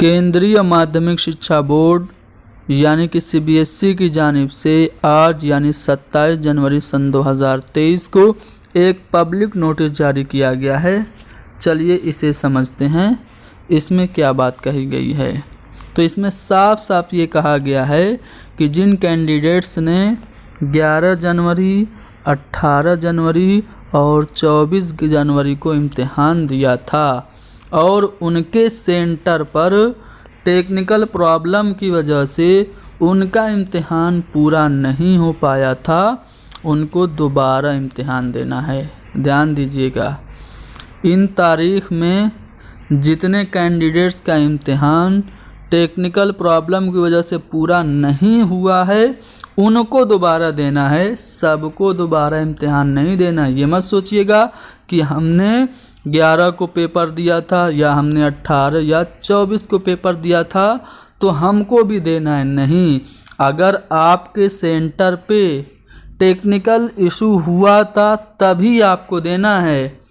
केंद्रीय माध्यमिक शिक्षा बोर्ड यानी कि सीबीएसई की जानिब से आज यानी 27 जनवरी सन 2023 को एक पब्लिक नोटिस जारी किया गया है। चलिए इसे समझते हैं, इसमें क्या बात कही गई है। तो इसमें साफ साफ ये कहा गया है कि जिन कैंडिडेट्स ने 11 जनवरी, 18 जनवरी और 24 जनवरी को इम्तिहान दिया था और उनके सेंटर पर टेक्निकल प्रॉब्लम की वजह से उनका इम्तिहान पूरा नहीं हो पाया था, उनको दोबारा इम्तिहान देना है। ध्यान दीजिएगा, इन तारीख में जितने कैंडिडेट्स का इम्तिहान टेक्निकल प्रॉब्लम की वजह से पूरा नहीं हुआ है उनको दोबारा देना है, सबको दोबारा इम्तिहान नहीं देना। ये मत सोचिएगा कि हमने 11 को पेपर दिया था या हमने 18 या 24 को पेपर दिया था तो हमको भी देना है। नहीं, अगर आपके सेंटर पे टेक्निकल इशू हुआ था तभी आपको देना है,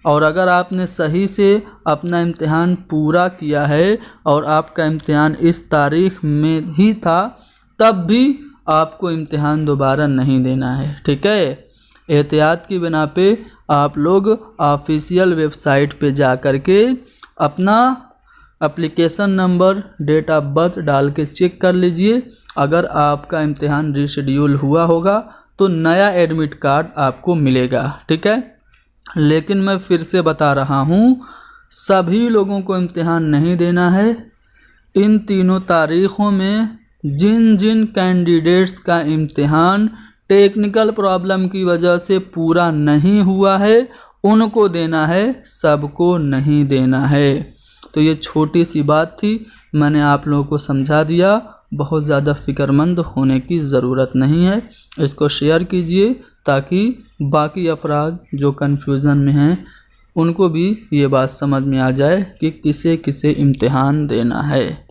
और अगर आपने सही से अपना इम्तिहान पूरा किया है और आपका इम्तिहान इस तारीख में ही था तब भी आपको इम्तिहान दोबारा नहीं देना है। ठीक है, एहतियात की बिना पे आप लोग ऑफिशियल वेबसाइट पे जा कर के अपना application number, date of birth डाल के चेक कर लीजिए। अगर आपका इम्तिहान रीशेड्यूल हुआ होगा तो नया एडमिट कार्ड आपको मिलेगा। ठीक है, लेकिन मैं फिर से बता रहा हूँ, सभी लोगों को इम्तिहान नहीं देना है। इन तीनों तारीख़ों में जिन जिन कैंडिडेट्स का इम्तिहान टेक्निकल प्रॉब्लम की वजह से पूरा नहीं हुआ है उनको देना है, सबको नहीं देना है। तो ये छोटी सी बात थी, मैंने आप लोगों को समझा दिया। बहुत ज़्यादा फ़िक्रमंद होने की ज़रूरत नहीं है। इसको शेयर कीजिए ताकि बाकी अफराद जो कन्फ्यूज़न में हैं उनको भी ये बात समझ में आ जाए कि किसे किसे इम्तिहान देना है।